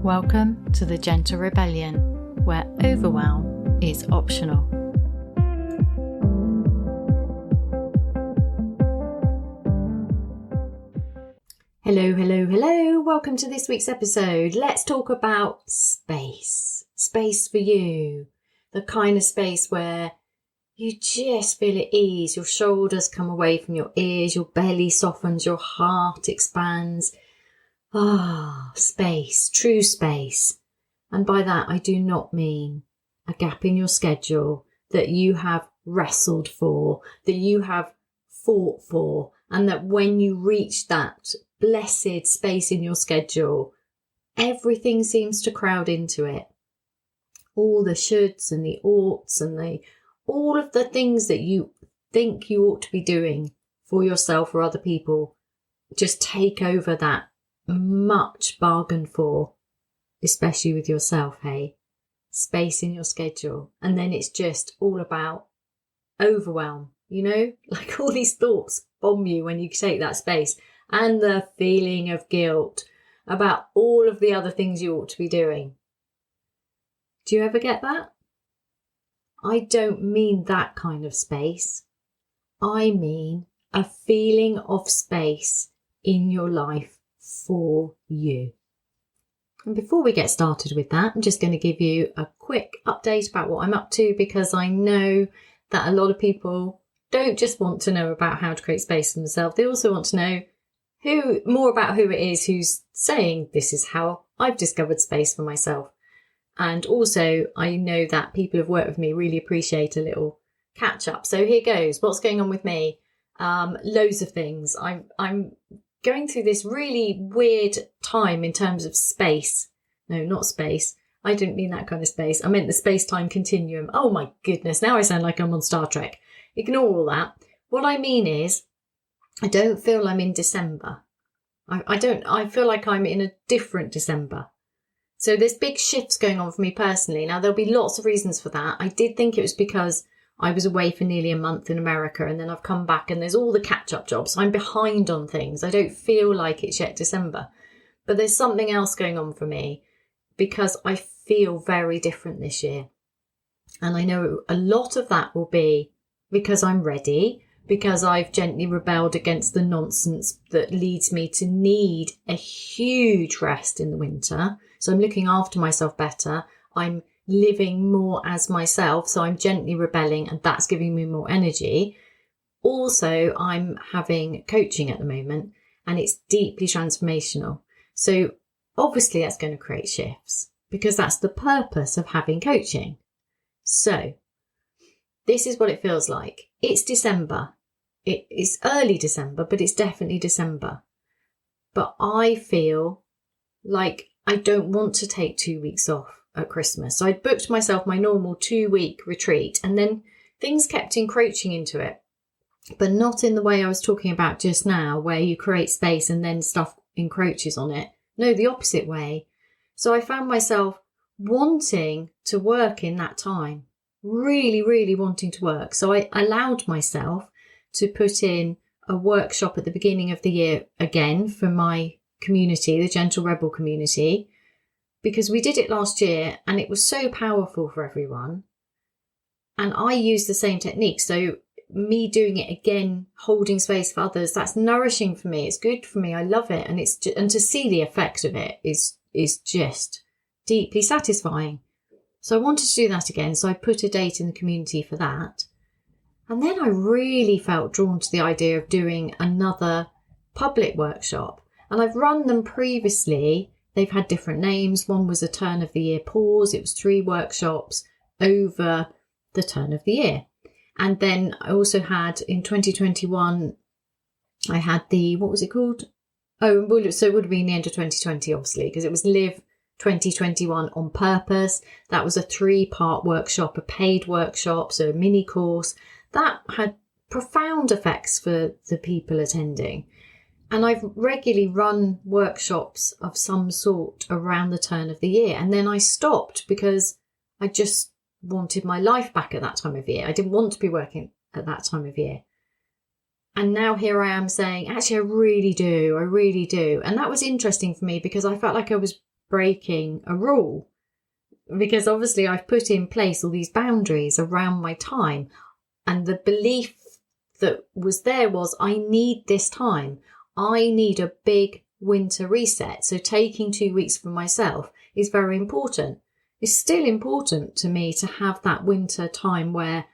Welcome to the Gentle Rebellion, where overwhelm is optional. Hello. Welcome to this week's episode. Let's talk about space. Space for you. The kind of space where you just feel at ease. Your shoulders come away from your ears, your belly softens, your heart expands. Space, true space. And by that, I do not mean a gap in your schedule that you have wrestled for, that you have fought for, and that when you reach that blessed space in your schedule, everything seems to crowd into it. All the shoulds and the oughts and all of the things that you think you ought to be doing for yourself or other people just take over that much bargained for, especially with yourself, hey? Space in your schedule. And then it's just all about overwhelm, like all these thoughts bomb you when you take that space, and the feeling of guilt about all of the other things you ought to be doing. Do you ever get that? I don't mean that kind of space. I mean a feeling of space in your life for you. And before we get started with that, I'm just going to give you a quick update about what I'm up to, because I know that a lot of people don't just want to know about how to create space for themselves. They also want to know more about who it is who's saying, this is how I've discovered space for myself. And also, I know that people who've worked with me really appreciate a little catch up. So here goes. What's going on with me? Loads of things. I'm going through this really weird time in terms of space. No, not space. I didn't mean that kind of space. I meant the space-time continuum. Oh my goodness. Now I sound like I'm on Star Trek. Ignore all that. What I mean is, I don't feel I'm in December. I feel like I'm in a different December. So there's big shifts going on for me personally. Now, there'll be lots of reasons for that. I did think it was because I was away for nearly a month in America, and then I've come back and there's all the catch-up jobs. So I'm behind on things. I don't feel like it's yet December. But there's something else going on for me because I feel very different this year. And I know a lot of that will be because I'm ready, because I've gently rebelled against the nonsense that leads me to need a huge rest in the winter. So I'm looking after myself better. I'm living more as myself. So I'm gently rebelling, and that's giving me more energy. Also, I'm having coaching at the moment, and it's deeply transformational. So obviously that's going to create shifts, because that's the purpose of having coaching. So this is what it feels like. It's December. It is early December, but it's definitely December. But I feel like I don't want to take 2 weeks off at Christmas. So I booked myself my normal 2-week retreat, and then things kept encroaching into it, but not in the way I was talking about just now, where you create space and then stuff encroaches on it. No, the opposite way. So I found myself wanting to work in that time, really, really wanting to work. So I allowed myself to put in a workshop at the beginning of the year again for my community, the Gentle Rebel community, because we did it last year and it was so powerful for everyone. And I used the same technique. So me doing it again, holding space for others, that's nourishing for me. It's good for me. I love it. And to see the effect of it is just deeply satisfying. So I wanted to do that again. So I put a date in the community for that. And then I really felt drawn to the idea of doing another public workshop. And I've run them previously. They've had different names. One was a turn of the year pause. It was 3 workshops over the turn of the year. And then I also had in 2021, I had what was it called? Oh, so it would have been the end of 2020, obviously, because it was Live 2021 on Purpose. That was a 3-part workshop, a paid workshop, so a mini course. That had profound effects for the people attending. And I've regularly run workshops of some sort around the turn of the year. And then I stopped because I just wanted my life back at that time of year. I didn't want to be working at that time of year. And now here I am saying, actually, I really do. And that was interesting for me because I felt like I was breaking a rule, because obviously I've put in place all these boundaries around my time. And the belief that was there was, I need this time. I need a big winter reset. So taking 2 weeks for myself is very important. It's still important to me to have that winter time where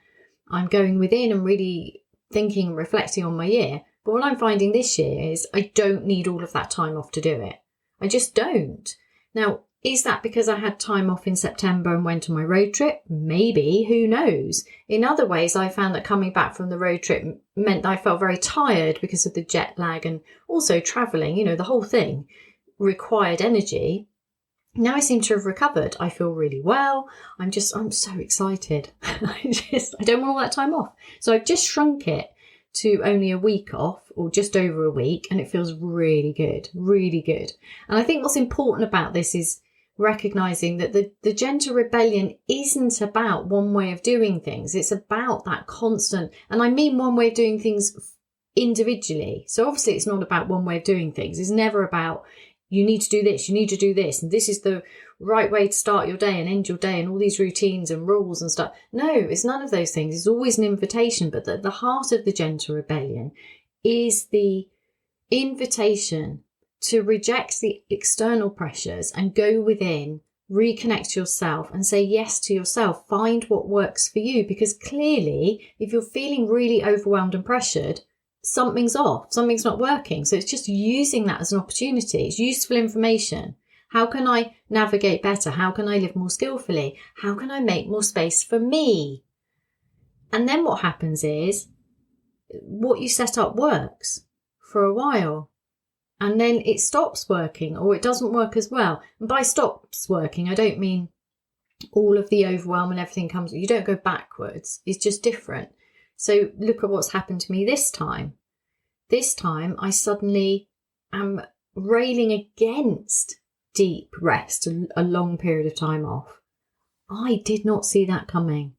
I'm going within and really thinking and reflecting on my year. But what I'm finding this year is I don't need all of that time off to do it. I just don't. Now, is that because I had time off in September and went on my road trip? Maybe, who knows? In other ways, I found that coming back from the road trip meant that I felt very tired because of the jet lag, and also travelling, the whole thing required energy. Now I seem to have recovered. I feel really well. I'm so excited. I don't want all that time off. So I've just shrunk it to only a week off, or just over a week, and it feels really good, really good. And I think what's important about this is recognizing that the gentle rebellion isn't about one way of doing things. It's about that constant, and I mean one way of doing things individually. So obviously it's not about one way of doing things. It's never about, you need to do this, you need to do this, and this is the right way to start your day and end your day, and all these routines and rules and stuff. No, it's none of those things. It's always an invitation. But the heart of the gentle rebellion is the invitation to reject the external pressures and go within, reconnect to yourself and say yes to yourself. Find what works for you, because clearly if you're feeling really overwhelmed and pressured, something's off, something's not working. So it's just using that as an opportunity. It's useful information. How can I navigate better? How can I live more skillfully? How can I make more space for me? And then what happens is what you set up works for a while, and then it stops working, or it doesn't work as well. And by stops working, I don't mean all of the overwhelm and everything comes, you don't go backwards. It's just different. So look at what's happened to me this time. This time I suddenly am railing against deep rest, a long period of time off. I did not see that coming.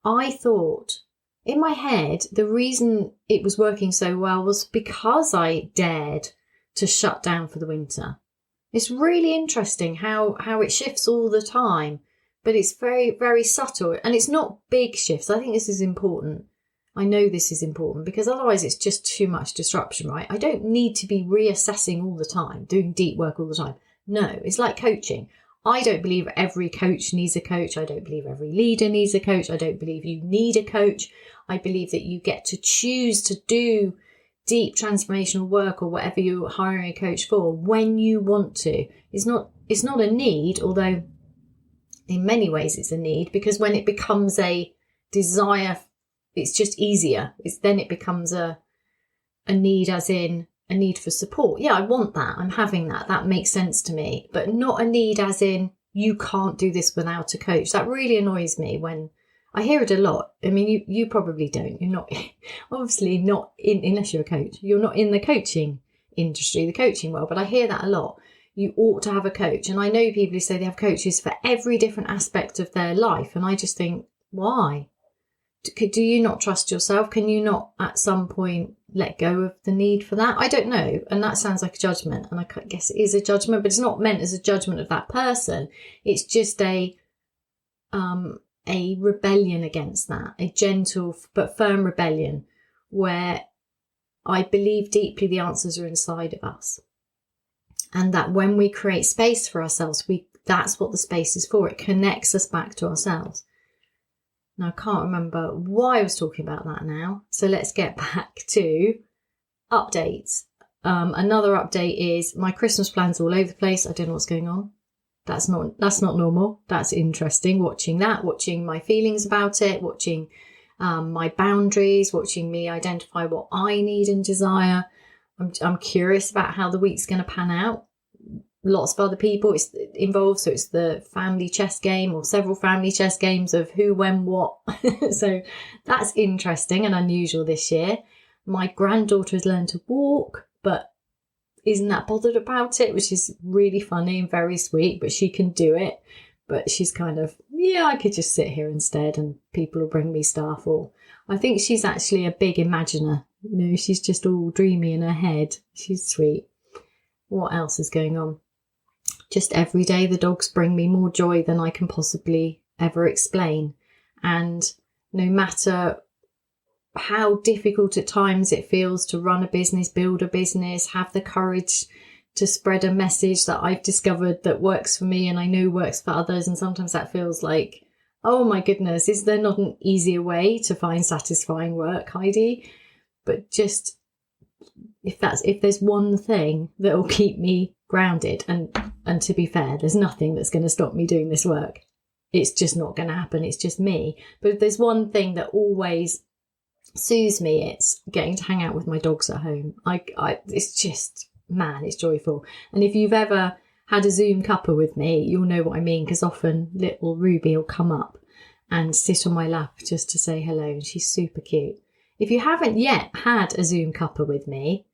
I thought in my head, the reason it was working so well was because I dared to shut down for the winter. It's really interesting how it shifts all the time, but it's very, very subtle, and it's not big shifts. I think this is important. I know this is important because otherwise it's just too much disruption, right? I don't need to be reassessing all the time, doing deep work all the time. No, it's like coaching. I don't believe every coach needs a coach. I don't believe every leader needs a coach. I don't believe you need a coach. I believe that you get to choose to do deep transformational work, or whatever you're hiring a coach for, when you want to. It's not a need, although in many ways it's a need, because when it becomes a desire, it's just easier. Then it becomes a need, as in a need for support. Yeah, I want that. I'm having that. That makes sense to me. But not a need as in, you can't do this without a coach. That really annoys me when I hear it a lot. I mean, you probably don't. You're not, obviously not in, unless you're a coach. You're not in the coaching industry, the coaching world. But I hear that a lot. You ought to have a coach. And I know people who say they have coaches for every different aspect of their life. And I just think, why? Do you not trust yourself? Can you not at some point let go of the need for that? I don't know. And that sounds like a judgment. And I guess it is a judgment, but it's not meant as a judgment of that person. It's just a rebellion against that, a gentle but firm rebellion, where I believe deeply the answers are inside of us. And that when we create space for ourselves, that's what the space is for. It connects us back to ourselves. Now, I can't remember why I was talking about that now. So let's get back to updates. Another update is my Christmas plans are all over the place. I don't know what's going on. That's not normal. That's interesting. Watching my feelings about it, watching my boundaries, watching me identify what I need and desire. I'm curious about how the week's going to pan out. Lots of other people is involved, so it's the family chess game, or several family chess games of who, when, what. So that's interesting and unusual this year. My granddaughter has learned to walk, but isn't that bothered about it, which is really funny and very sweet. But she can do it, but she's kind of, I could just sit here instead and people will bring me stuff. Or I think she's actually a big imaginer. She's just all dreamy in her head. She's sweet. What else is going on? just every day the dogs bring me more joy than I can possibly ever explain. And no matter how difficult at times it feels to run a business, build a business, have the courage to spread a message that I've discovered that works for me and I know works for others. And sometimes that feels like, oh my goodness, is there not an easier way to find satisfying work, Heidi? But just if there's one thing that will keep me grounded, and to be fair, there's nothing that's going to stop me doing this work. It's just not going to happen. It's just me. But if there's one thing that always soothes me, it's getting to hang out with my dogs at home. It's just, man, it's joyful. And if you've ever had a Zoom cuppa with me, you'll know what I mean, because often little Ruby will come up and sit on my lap just to say hello, and she's super cute. If you haven't yet had a Zoom cuppa with me,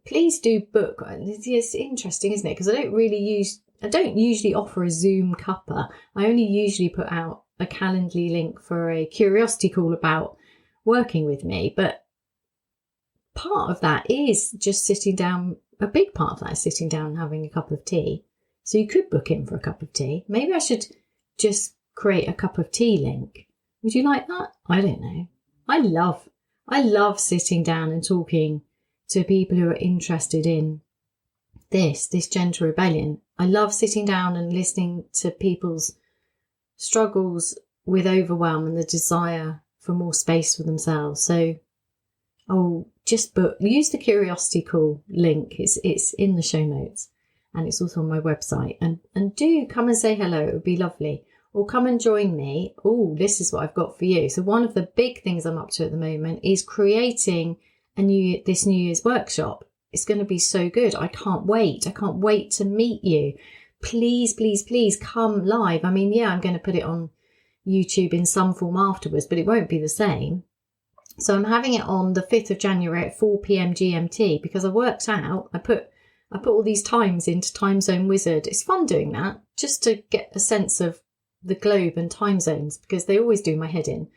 please do book. It's interesting, isn't it? Because I don't usually offer a Zoom cuppa. I only usually put out a Calendly link for a curiosity call about working with me. But part of that is just sitting down. A big part of that is sitting down and having a cup of tea. So you could book in for a cup of tea. Maybe I should just create a cup of tea link. Would you like that? I don't know. I love sitting down and talking to people who are interested in this gentle rebellion. I love sitting down and listening to people's struggles with overwhelm and the desire for more space for themselves. So just use the curiosity call link. It's in the show notes, and it's also on my website. And do come and say hello. It would be lovely. Or come and join me. Oh, this is what I've got for you. So one of the big things I'm up to at the moment is creating this New Year's workshop. It's going to be so good. I can't wait. I can't wait to meet you. Please, please, please come live. I mean, yeah, I'm going to put it on YouTube in some form afterwards, but it won't be the same. So I'm having it on the 5th of January at 4 p.m. GMT, because I worked out, I put all these times into Time Zone Wizard. It's fun doing that, just to get a sense of the globe and time zones, because they always do my head in.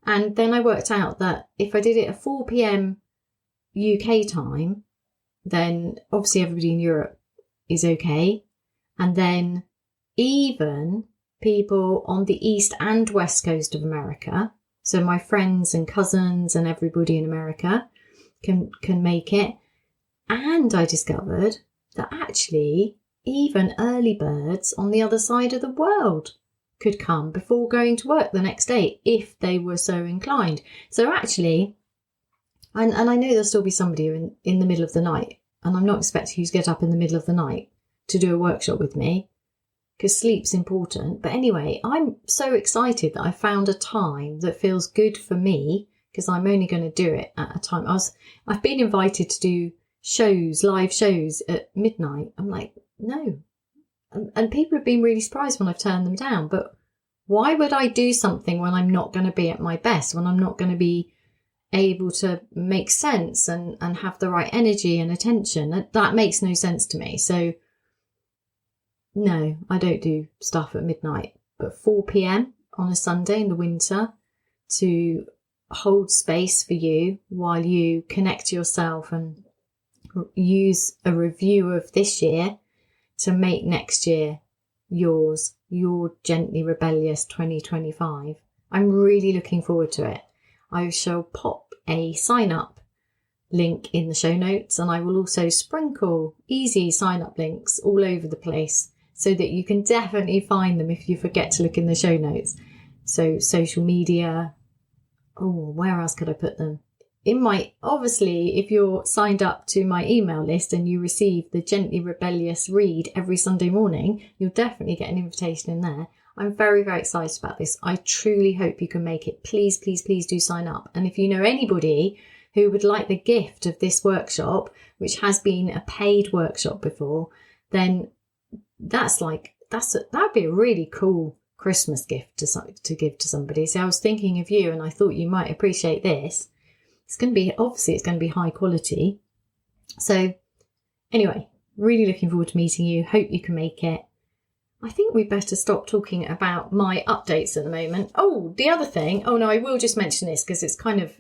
And then I worked out that if I did it at 4 p.m. UK time, then obviously everybody in Europe is okay. And then even people on the east and west coast of America, so my friends and cousins and everybody in America can make it. And I discovered that actually even early birds on the other side of the world could come before going to work the next day if they were so inclined. So actually, and I know there'll still be somebody in the middle of the night, and I'm not expecting you to get up in the middle of the night to do a workshop with me, because sleep's important. But anyway, I'm so excited that I found a time that feels good for me, because I'm only going to do it at a time. I've been invited to do live shows at midnight. I'm like, no. And people have been really surprised when I've turned them down. But why would I do something when I'm not going to be at my best, when I'm not going to be able to make sense and have the right energy and attention? That makes no sense to me. So no, I don't do stuff at midnight. But 4 p.m. on a Sunday in the winter, to hold space for you while you connect to yourself and use a review of this year to make next year your Gently Rebellious 2025. I'm really looking forward to it. I shall pop a sign up link in the show notes, and I will also sprinkle easy sign up links all over the place so that you can definitely find them if you forget to look in the show notes. So social media. Oh, where else could I put them? Obviously, if you're signed up to my email list and you receive the Gently Rebellious read every Sunday morning, you'll definitely get an invitation in there. I'm very, very excited about this. I truly hope you can make it. Please, please, please do sign up. And if you know anybody who would like the gift of this workshop, which has been a paid workshop before, then that'd be a really cool Christmas gift to give to somebody. So I was thinking of you, and I thought you might appreciate this. It's going to be high quality. So anyway, really looking forward to meeting you. Hope you can make it. I think we better stop talking about my updates at the moment. Oh, the other thing. Oh no, I will just mention this because it's kind of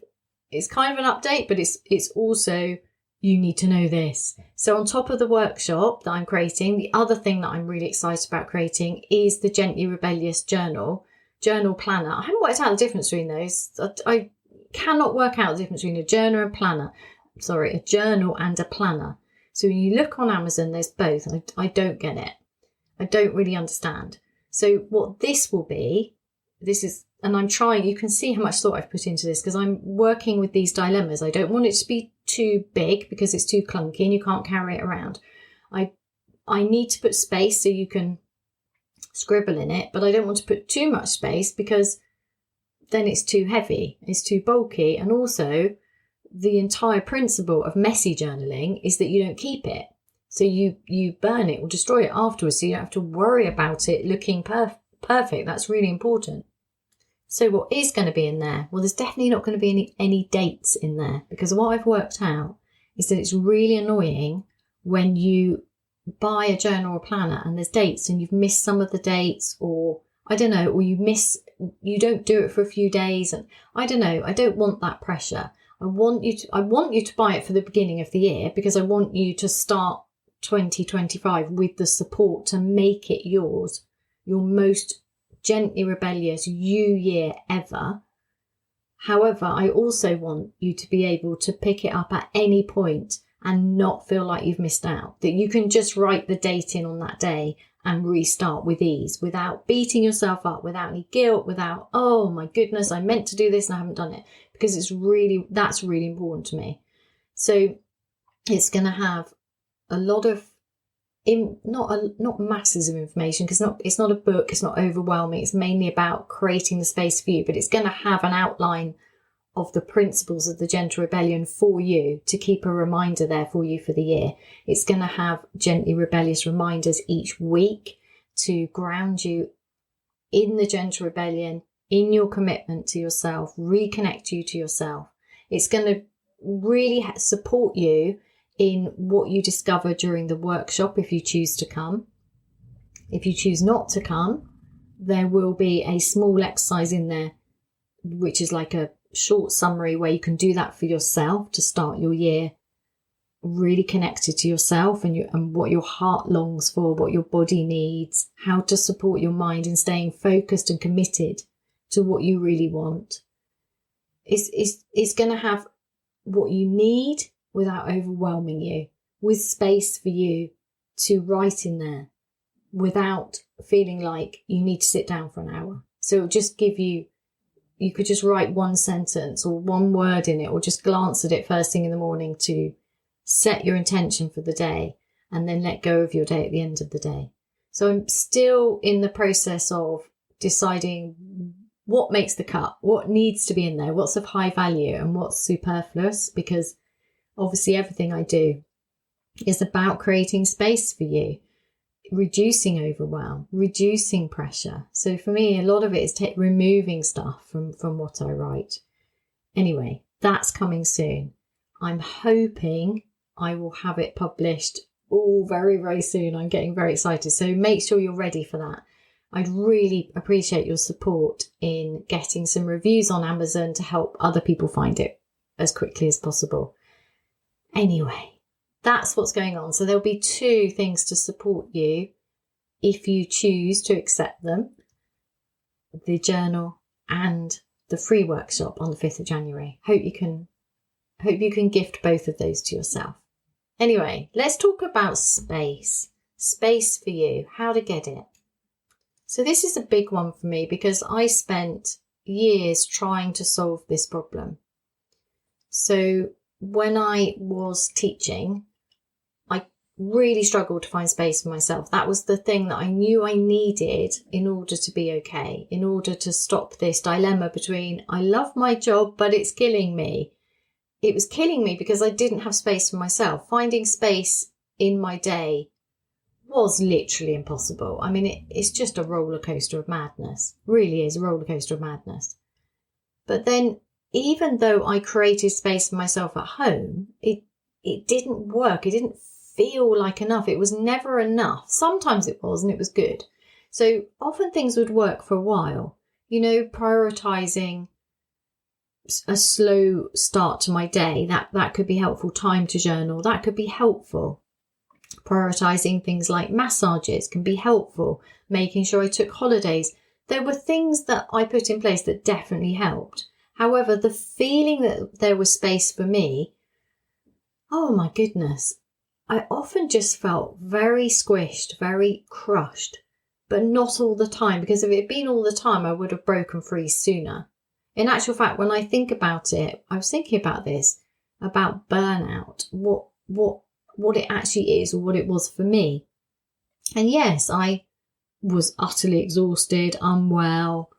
an update, but it's also you need to know this. So on top of the workshop that I'm creating, the other thing that I'm really excited about creating is the Gently Rebellious journal planner. I haven't worked out the difference between those. I cannot work out the difference between a journal and a journal and a planner. So when you look on Amazon, there's both. I don't get it. I don't really understand. So what this will be, and I'm trying, you can see how much thought I've put into this because I'm working with these dilemmas. I don't want it to be too big because it's too clunky and you can't carry it around. I need to put space so you can scribble in it, but I don't want to put too much space because then it's too heavy, it's too bulky. And also the entire principle of messy journaling is that you don't keep it. So you burn it or destroy it afterwards, so you don't have to worry about it looking perfect. That's really important. So what is going to be in there? Well, there's definitely not going to be any dates in there, because what I've worked out is that it's really annoying when you buy a journal or planner and there's dates and you've missed some of the dates, or I don't know, or you don't do it for a few days, and I don't know. I don't want that pressure. I want you to buy it for the beginning of the year because I want you to start 2025 with the support to make it yours, your most gently rebellious year ever. However, I also want you to be able to pick it up at any point and not feel like you've missed out, that you can just write the date in on that day and restart with ease without beating yourself up, without any guilt, without, oh my goodness, I meant to do this and I haven't done it, because that's really important to me. So it's going to have a lot of not masses of information, because it's not a book, it's not overwhelming, it's mainly about creating the space for you, but it's going to have an outline of the principles of the Gentle Rebellion for you, to keep a reminder there for you for the year. It's going to have gently rebellious reminders each week to ground you in the Gentle Rebellion, in your commitment to yourself, reconnect you to yourself. It's going to really support you in what you discover during the workshop if you choose to come. If you choose not to come, there will be a small exercise in there, which is like a short summary where you can do that for yourself to start your year really connected to yourself and what your heart longs for, what your body needs, how to support your mind in staying focused and committed to what you really want. It's going to have what you need without overwhelming you, with space for you to write in there without feeling like you need to sit down for an hour. So it'll just give you could just write one sentence or one word in it, or just glance at it first thing in the morning to set your intention for the day, and then let go of your day at the end of the day. So I'm still in the process of deciding what makes the cut, what needs to be in there, what's of high value and what's superfluous, because obviously everything I do is about creating space for you, reducing overwhelm, reducing pressure. So for me, a lot of it is removing stuff from what I write. Anyway, that's coming soon. I'm hoping I will have it published all very, very soon. I'm getting very excited. So make sure you're ready for that. I'd really appreciate your support in getting some reviews on Amazon to help other people find it as quickly as possible. Anyway, that's what's going on. So there'll be 2 things to support you if you choose to accept them: the journal and the free workshop on the 5th of January. Hope you can gift both of those to yourself. Anyway, let's talk about space. Space for you, how to get it. So this is a big one for me because I spent years trying to solve this problem. So when I was teaching, I really struggled to find space for myself. That was the thing that I knew I needed in order to be okay, in order to stop this dilemma between I love my job, but it's killing me. It was killing me because I didn't have space for myself. Finding space in my day was literally impossible. I mean, it's just a roller coaster of madness. It really is a roller coaster of madness. But then, even though I created space for myself at home, it didn't work. It didn't feel like enough. It was never enough. Sometimes it was, and it was good. So often things would work for a while, prioritizing a slow start to my day, that could be helpful. Time to journal, that could be helpful. Prioritizing things like massages can be helpful. Making sure I took holidays. There were things that I put in place that definitely helped. However, the feeling that there was space for me, oh my goodness, I often just felt very squished, very crushed, but not all the time, because if it had been all the time, I would have broken free sooner. In actual fact, when I think about it, I was thinking about this, about burnout, what it actually is, or what it was for me. And yes, I was utterly exhausted, unwell,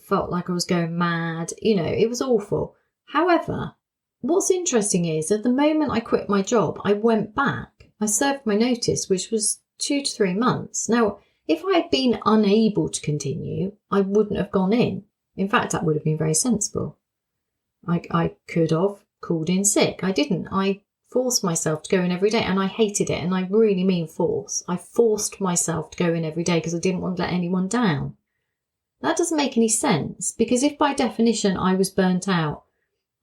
felt like I was going mad. It was awful. However, what's interesting is at the moment I quit my job, I went back. I served my notice, which was 2 to 3 months. Now, if I had been unable to continue, I wouldn't have gone in. In fact, that would have been very sensible. I could have called in sick. I didn't. I forced myself to go in every day, and I hated it. And I really mean force. I forced myself to go in every day because I didn't want to let anyone down. That doesn't make any sense, because if by definition I was burnt out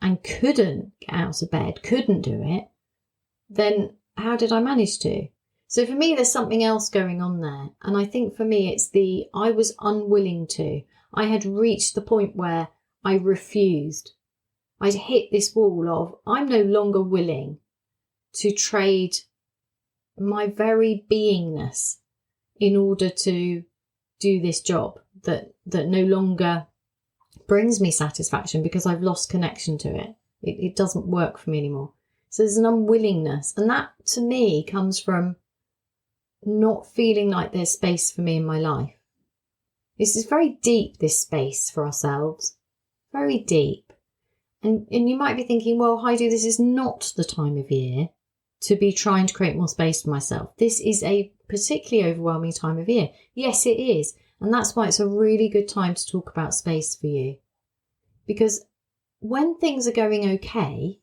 and couldn't get out of bed, couldn't do it, then how did I manage to? So for me, there's something else going on there. And I think for me, it's I was unwilling to. I had reached the point where I refused. I'd hit this wall of, I'm no longer willing to trade my very beingness in order to do this job that no longer brings me satisfaction, because I've lost connection to it. It doesn't work for me anymore. So there's an unwillingness. And that to me comes from not feeling like there's space for me in my life. This is very deep, this space for ourselves. Very deep. And you might be thinking, well, Heidi, this is not the time of year to be trying to create more space for myself. This is a particularly overwhelming time of year. Yes, it is. And that's why it's a really good time to talk about space for you. Because when things are going okay,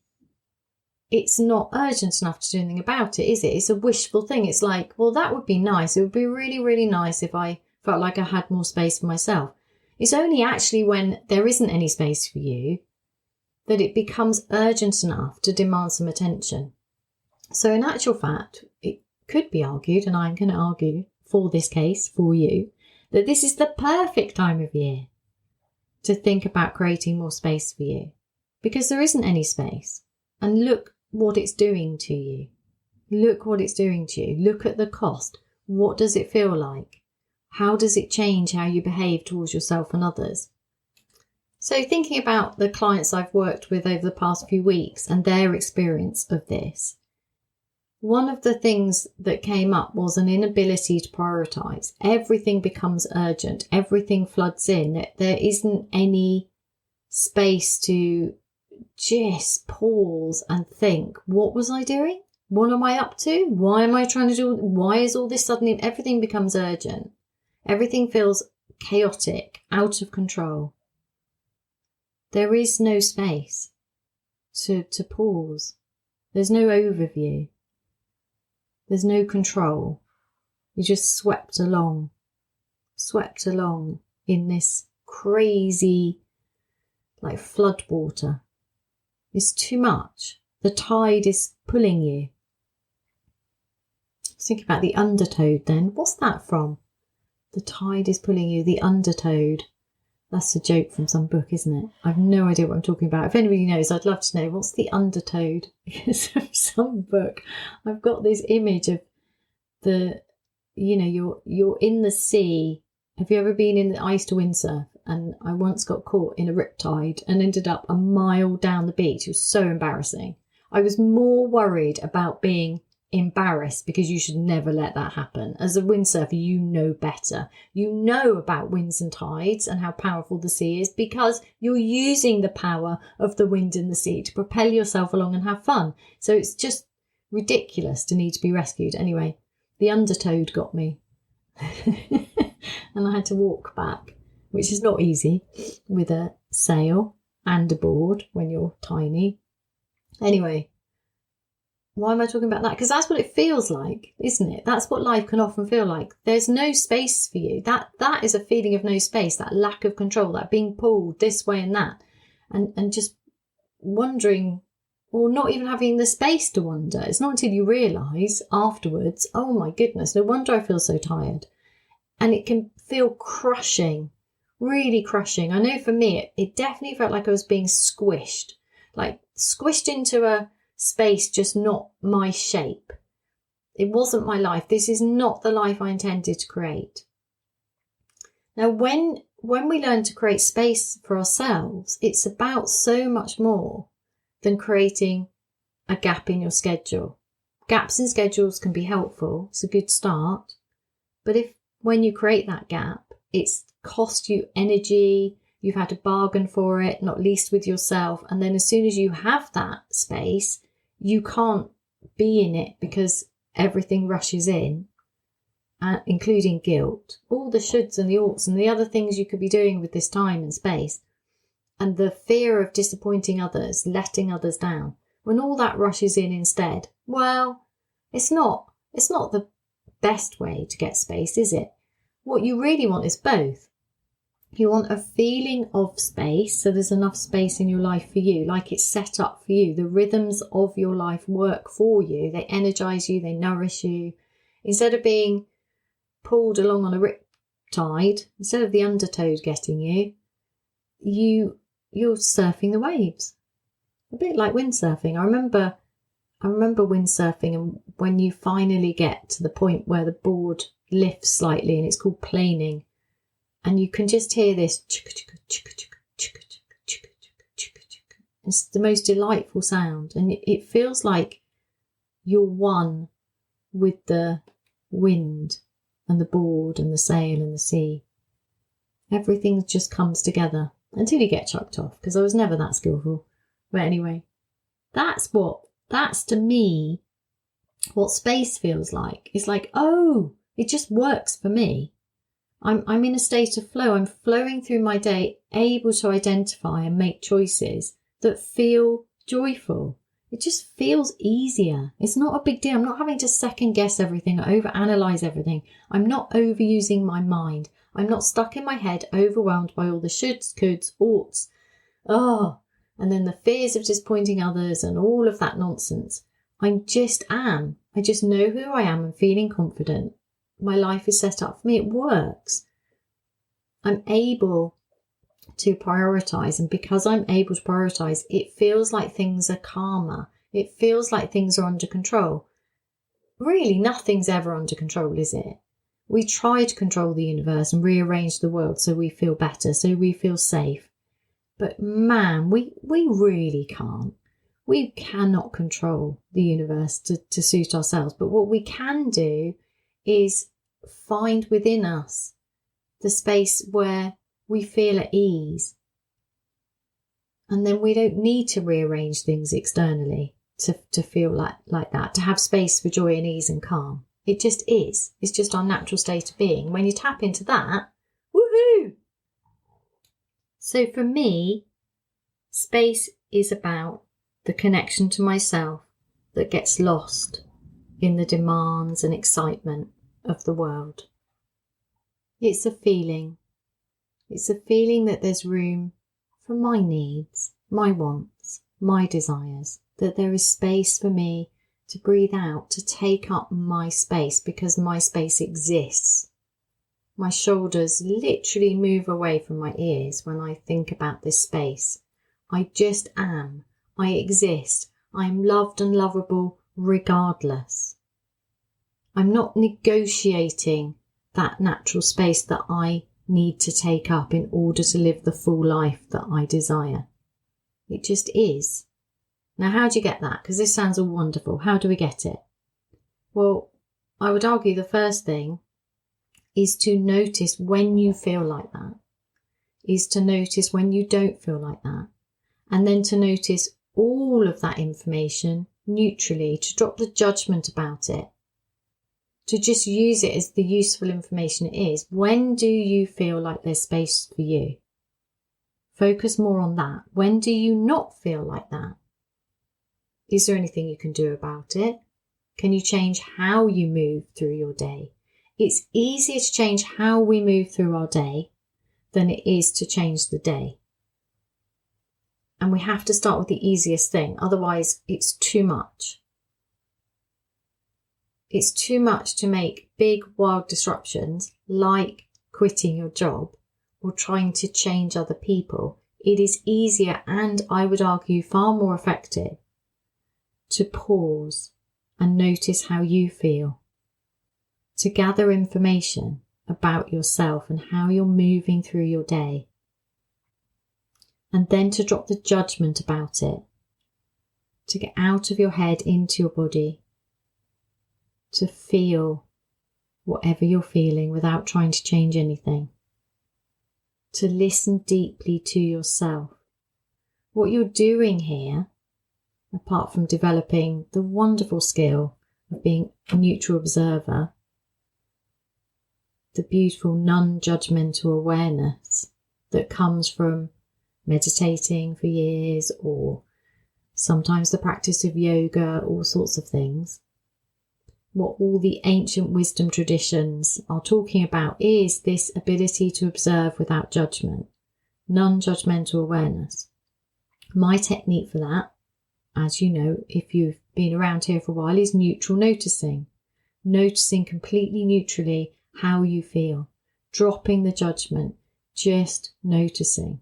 it's not urgent enough to do anything about it, is it? It's a wishful thing. It's like, well, that would be nice. It would be really, really nice if I felt like I had more space for myself. It's only actually when there isn't any space for you that it becomes urgent enough to demand some attention. So in actual fact, it could be argued, and I'm going to argue for this case, for you, that this is the perfect time of year to think about creating more space for you, because there isn't any space. And look what it's doing to you. Look what it's doing to you. Look at the cost. What does it feel like? How does it change how you behave towards yourself and others? So thinking about the clients I've worked with over the past few weeks and their experience of this, one of the things that came up was an inability to prioritise. Everything becomes urgent. Everything floods in. There isn't any space to just pause and think, what was I doing? What am I up to? Why am I trying to do? Why is all this suddenly? Everything becomes urgent. Everything feels chaotic, out of control. There is no space to pause. There's no overview. There's no control. You're just swept along in this crazy, like floodwater. It's too much. The tide is pulling you. Think about the undertowed then. What's that from? The tide is pulling you, the undertowed. That's a joke from some book, isn't it? I've no idea what I'm talking about. If anybody knows, I'd love to know. What's the undertowed? It's from some book. I've got this image of you're in the sea. Have you ever been in I used to windsurf, and I once got caught in a riptide and ended up a mile down the beach. It was so embarrassing. I was more worried about being embarrassed, because you should never let that happen. As a windsurfer, you know better. You know about winds and tides and how powerful the sea is, because you're using the power of the wind and the sea to propel yourself along and have fun. So it's just ridiculous to need to be rescued. Anyway, the undertowed got me. And I had to walk back, which is not easy with a sail and a board when you're tiny. Anyway, why am I talking about that? Because that's what it feels like, isn't it? That's what life can often feel like. There's no space for you. That is a feeling of no space, that lack of control, that being pulled this way and that. and just wondering, or not even having the space to wonder. It's not until you realise afterwards, oh my goodness, no wonder I feel so tired. And it can feel crushing, really crushing. I know for me, it definitely felt like I was being squished, like squished into a space just not my shape. It wasn't my life. This is not the life I intended to create. Now, when we learn to create space for ourselves, it's about so much more than creating a gap in your schedule. Gaps in schedules can be helpful. It's a good start. But if when you create that gap, it's cost you energy, you've had to bargain for it, not least with yourself. And then as soon as you have that space, you can't be in it because everything rushes in, including guilt, all the shoulds and the oughts and the other things you could be doing with this time and space, and the fear of disappointing others, letting others down. When all that rushes in instead, well, it's not the best way to get space, is it? What you really want is both. You want a feeling of space, so there's enough space in your life for you, like it's set up for you. The rhythms of your life work for you. They energize you, they nourish you. Instead of being pulled along on a riptide, instead of the undertow getting you, you're surfing the waves. A bit like windsurfing. I remember windsurfing, and when you finally get to the point where the board lifts slightly, and it's called planing, and you can just hear this chicka chicka chicka chicka chicka chicka chicka chicka chicka. It's the most delightful sound, and it feels like you're one with the wind and the board and the sail and the sea. Everything just comes together until you get chucked off, because I was never that skillful. But anyway, that's to me what space feels like. It's like, oh, it just works for me. I'm in a state of flow. I'm flowing through my day, able to identify and make choices that feel joyful. It just feels easier. It's not a big deal. I'm not having to second guess everything, overanalyze everything. I'm not overusing my mind. I'm not stuck in my head, overwhelmed by all the shoulds, coulds, oughts. And then the fears of disappointing others and all of that nonsense. I just am. I just know who I am and feeling confident. My life is set up for me. It works. I'm able to prioritize. And because I'm able to prioritize, it feels like things are calmer. It feels like things are under control. Really, nothing's ever under control, is it? We try to control the universe and rearrange the world so we feel better, so we feel safe. But man, we really can't. We cannot control the universe to suit ourselves. But what we can do is find within us the space where we feel at ease. And then we don't need to rearrange things externally to feel like that, to have space for joy and ease and calm. It just is. It's just our natural state of being. When you tap into that, woohoo! So for me, space is about the connection to myself that gets lost in the demands and excitement of the world. It's a feeling. It's a feeling that there's room for my needs, my wants, my desires, that there is space for me to breathe out, to take up my space, because my space exists. My shoulders literally move away from my ears when I think about this space. I just am. I exist. I am loved and lovable regardless. I'm not negotiating that natural space that I need to take up in order to live the full life that I desire. It just is. Now, how do you get that? Because this sounds all wonderful. How do we get it? Well, I would argue the first thing is to notice when you feel like that, is to notice when you don't feel like that, and then to notice all of that information neutrally, to drop the judgment about it, to just use it as the useful information it is. When do you feel like there's space for you? Focus more on that. When do you not feel like that? Is there anything you can do about it? Can you change how you move through your day? It's easier to change how we move through our day than it is to change the day. And we have to start with the easiest thing. Otherwise, it's too much. It's too much to make big, wild disruptions like quitting your job or trying to change other people. It is easier, and I would argue far more effective, to pause and notice how you feel, to gather information about yourself and how you're moving through your day, and then to drop the judgment about it, to get out of your head into your body, to feel whatever you're feeling without trying to change anything, to listen deeply to yourself. What you're doing here, apart from developing the wonderful skill of being a neutral observer, the beautiful non-judgmental awareness that comes from meditating for years, or sometimes the practice of yoga, all sorts of things. What all the ancient wisdom traditions are talking about is this ability to observe without judgment, non-judgmental awareness. My technique for that, as you know, if you've been around here for a while, is neutral noticing. Noticing completely neutrally how you feel, dropping the judgment, just noticing.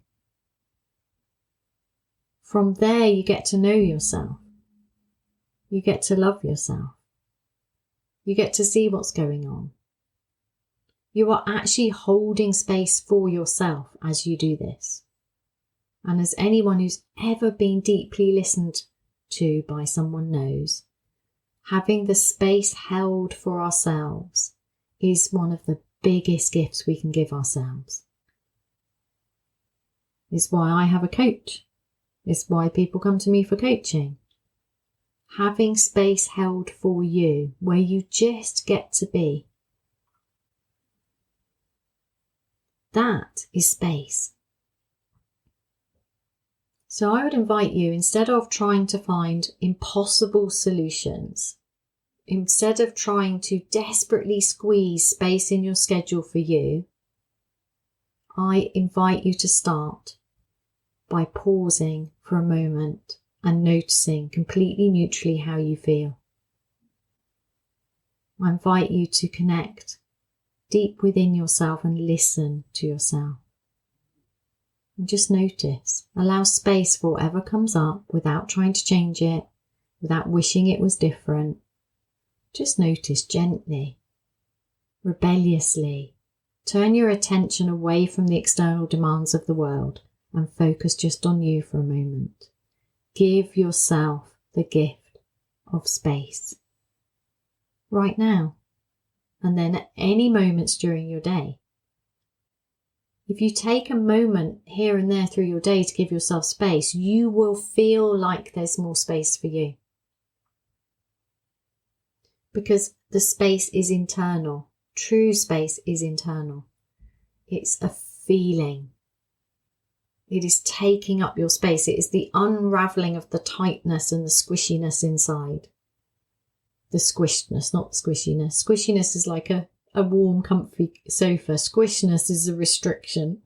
From there, you get to know yourself. You get to love yourself. You get to see what's going on. You are actually holding space for yourself as you do this. And as anyone who's ever been deeply listened to by someone knows, having the space held for ourselves is one of the biggest gifts we can give ourselves. It's why I have a coach. It's why people come to me for coaching. Having space held for you where you just get to be. That is space. So I would invite you, instead of trying to find impossible solutions, instead of trying to desperately squeeze space in your schedule for you, I invite you to start by pausing for a moment and noticing completely neutrally how you feel. I invite you to connect deep within yourself and listen to yourself. And just notice, allow space for whatever comes up without trying to change it, without wishing it was different. Just notice gently, rebelliously. Turn your attention away from the external demands of the world and focus just on you for a moment. Give yourself the gift of space right now, and then at any moments during your day. If you take a moment here and there through your day to give yourself space, you will feel like there's more space for you. Because the space is internal. True space is internal. It's a feeling. It is taking up your space. It is the unraveling of the tightness and the squishiness inside. The squishedness, not the squishiness. Squishiness is like a warm, comfy sofa. Squishness is a restriction.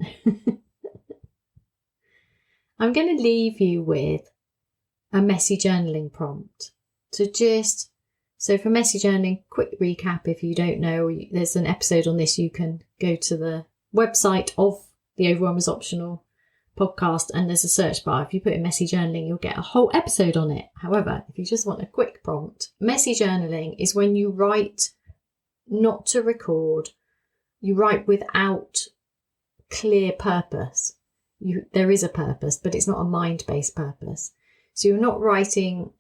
I'm going to leave you with a messy journaling prompt to just... So for messy journaling, quick recap if you don't know, there's an episode on this. You can go to the website of the Overwhelm is Optional podcast and there's a search bar. If you put in messy journaling, you'll get a whole episode on it. However, if you just want a quick prompt, messy journaling is when you write not to record, you write without clear purpose. There is a purpose, but it's not a mind-based purpose. So you're not writing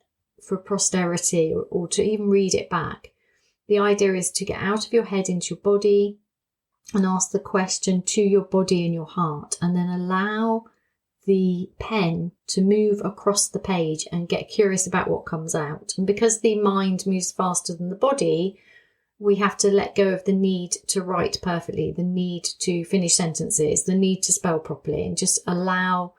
for posterity or to even read it back. The idea is to get out of your head into your body and ask the question to your body and your heart, and then allow the pen to move across the page and get curious about what comes out. And because the mind moves faster than the body, we have to let go of the need to write perfectly, the need to finish sentences, the need to spell properly, and just allow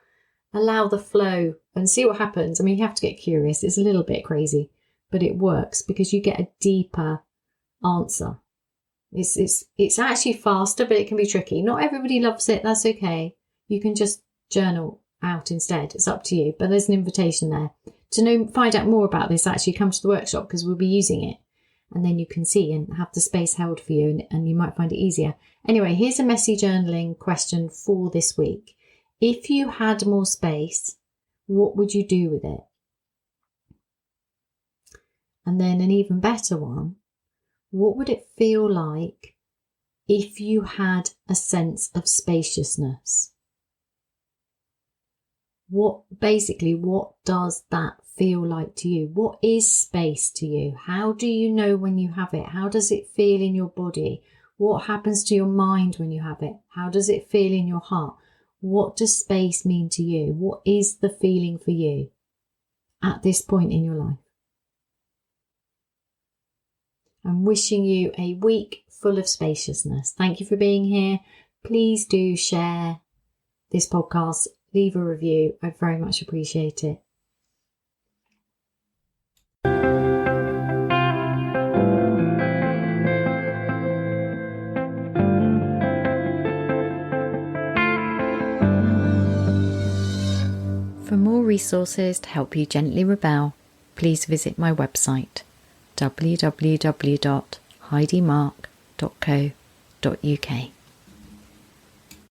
the flow and see what happens. I mean, you have to get curious. It's a little bit crazy, but it works because you get a deeper answer. It's actually faster, but it can be tricky. Not everybody loves it. That's okay. You can just journal out instead. It's up to you, but there's an invitation there. To find out more about this, actually come to the workshop because we'll be using it. And then you can see and have the space held for you, and you might find it easier. Anyway, here's a messy journaling question for this week. If you had more space, what would you do with it? And then an even better one, what would it feel like if you had a sense of spaciousness? What does that feel like to you? What is space to you? How do you know when you have it? How does it feel in your body? What happens to your mind when you have it? How does it feel in your heart? What does space mean to you? What is the feeling for you at this point in your life? I'm wishing you a week full of spaciousness. Thank you for being here. Please do share this podcast. Leave a review. I very much appreciate it. For more resources to help you gently rebel, please visit my website www.heidimark.co.uk.